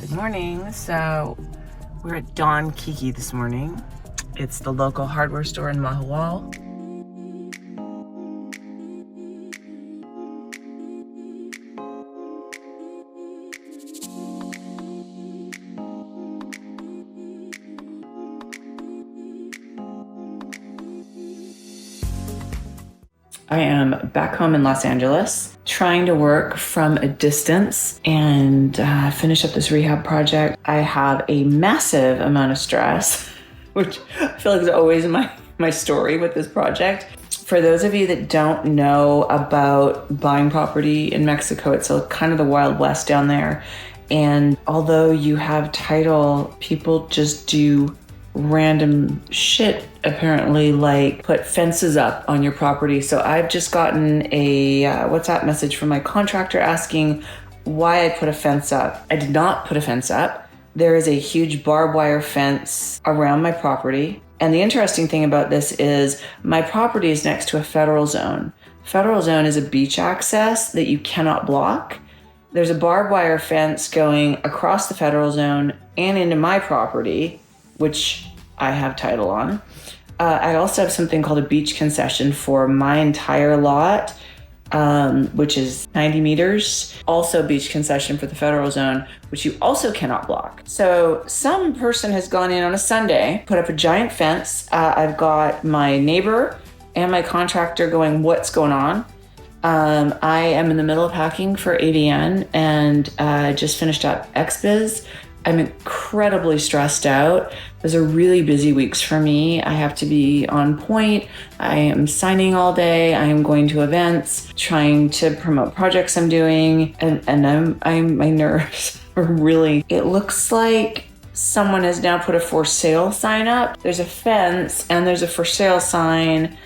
Good morning. So we're at Don Kiki this morning. It's the local hardware store in Mahahual. I am back home in Los Angeles, trying to work from a distance and finish up this rehab project. I have a massive amount of stress, which I feel like is always my story with this project. For those of you that don't know about buying property in Mexico, it's kind of the Wild West down there. And although you have title, people just do random shit, apparently, like put fences up on your property. So I've just gotten a WhatsApp message from my contractor asking why I put a fence up. I did not put a fence up. There is a huge barbed wire fence around my property. And the interesting thing about this is my property is next to a federal zone. Federal zone is a beach access that you cannot block. There's a barbed wire fence going across the federal zone and into my property, which I have title on. I also have something called a beach concession for my entire lot, which is 90 meters. Also beach concession for the federal zone, which you also cannot block. So some person has gone in on a Sunday, put up a giant fence. I've got my neighbor and my contractor going, what's going on? I am in the middle of packing for AVN and just finished up XBiz. I'm incredibly stressed out. Those are really busy weeks for me. I have to be on point. I am signing all day. I am going to events, trying to promote projects I'm doing, and my nerves are really. It looks like someone has now put a for sale sign up. There's a fence and there's a for sale sign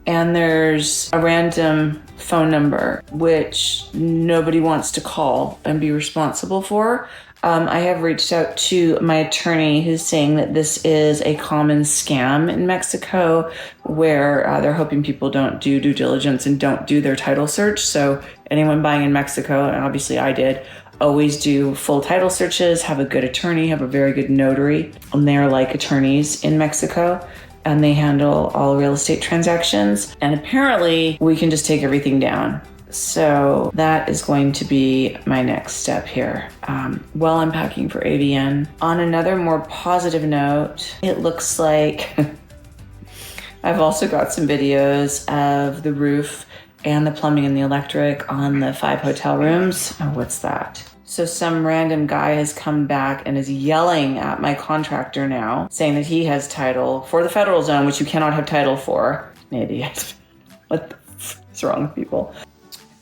and there's a random phone number which nobody wants to call and be responsible for. I have reached out to my attorney who's saying that this is a common scam in Mexico where they're hoping people don't do due diligence and don't do their title search. So anyone buying in Mexico, and obviously I did, always do full title searches, have a good attorney, have a very good notary. And they're like attorneys in Mexico and they handle all real estate transactions. And apparently we can just take everything down. So that is going to be my next step here while I'm packing for AVN. On another more positive note, it looks like I've also got some videos of the roof and the plumbing and the electric on the 5 hotel rooms. Oh, what's that? So some random guy has come back and is yelling at my contractor now, saying that he has title for the federal zone, which you cannot have title for. Idiot. What the f is wrong with people?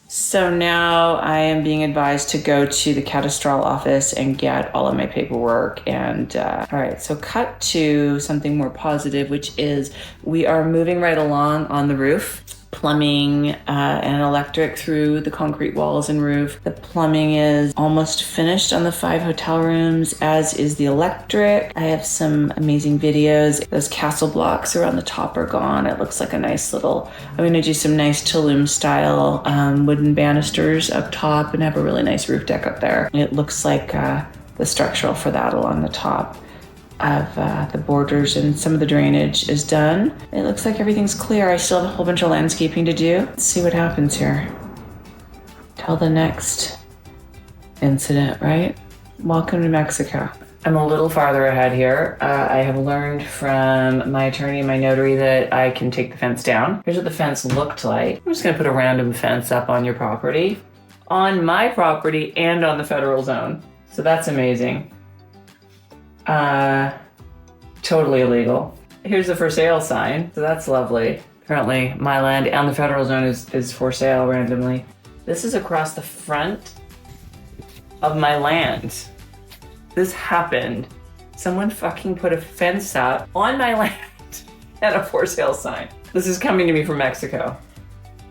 So now I am being advised to go to the cadastral office and get all of my paperwork. And all right, so cut to something more positive, which is we are moving right along on the roof. Plumbing and electric through the concrete walls and roof. The plumbing is almost finished on the 5 hotel rooms, as is the electric. I have some amazing videos. Those castle blocks around the top are gone. It looks like a nice little, I'm gonna do some nice Tulum style wooden banisters up top and have a really nice roof deck up there. It looks like the structural for that along the top of the borders and some of the drainage is done. It looks like everything's clear. I still have a whole bunch of landscaping to do. Let's see what happens here. Till the next incident, right? Welcome to Mexico. I'm a little farther ahead here. I have learned from my attorney and my notary that I can take the fence down. Here's what the fence looked like. I'm just gonna put a random fence up on your property, on my property and on the federal zone. So that's amazing. Totally illegal. Here's the for sale sign, so that's lovely. Apparently my land and the federal zone is for sale randomly. This is across the front of my land. This happened. Someone fucking put a fence up on my land and a for sale sign. This is coming to me from Mexico.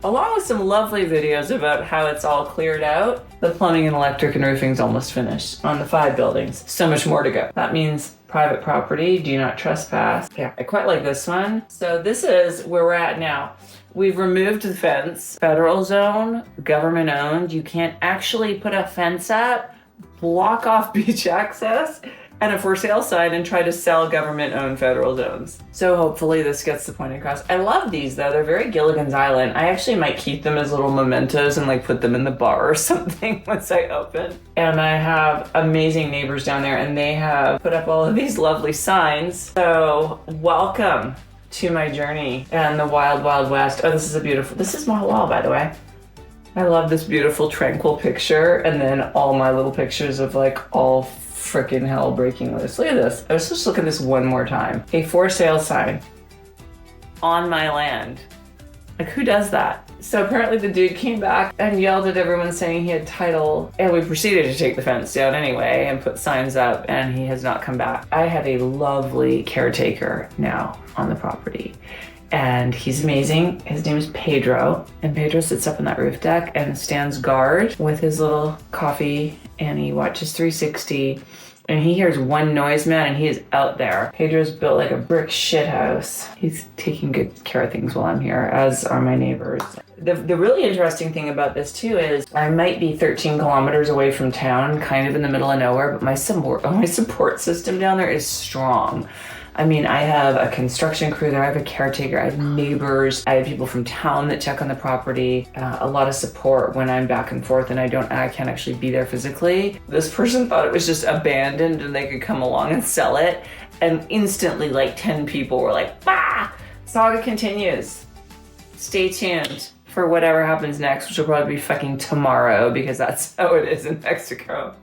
Along with some lovely videos about how it's all cleared out. The plumbing and electric and roofing's almost finished on the 5 buildings. So much more to go. That means private property, do not trespass. Yeah, I quite like this one. So this is where we're at now. We've removed the fence. Federal zone, government owned. You can't actually put a fence up, block off beach access and a for sale sign and try to sell government-owned federal zones. So hopefully this gets the point across. I love these though. They're very Gilligan's Island. I actually might keep them as little mementos and like put them in the bar or something once I open. And I have amazing neighbors down there and they have put up all of these lovely signs. So welcome to my journey and the wild, wild west. Oh, this is my wall, by the way. I love this beautiful tranquil picture and then all my little pictures of like all freaking hell breaking loose. Look at this. Let's just look at this one more time. A for sale sign on my land. Like, who does that? So apparently the dude came back and yelled at everyone saying he had title, and we proceeded to take the fence down anyway and put signs up, and he has not come back. I have a lovely caretaker now on the property, and he's amazing. His name is Pedro, and Pedro sits up on that roof deck and stands guard with his little coffee, and he watches 360. And he hears one noise, man, and he is out there. Pedro's built like a brick shit house. He's taking good care of things while I'm here, as are my neighbors. The really interesting thing about this too is I might be 13 kilometers away from town, kind of in the middle of nowhere, but my support system down there is strong. I mean, I have a construction crew there, I have a caretaker, I have neighbors, I have people from town that check on the property, a lot of support when I'm back and forth and I can't actually be there physically. This person thought it was just abandoned and they could come along and sell it, and instantly like 10 people were like, bah! Saga continues. Stay tuned for whatever happens next, which will probably be fucking tomorrow because that's how it is in Mexico.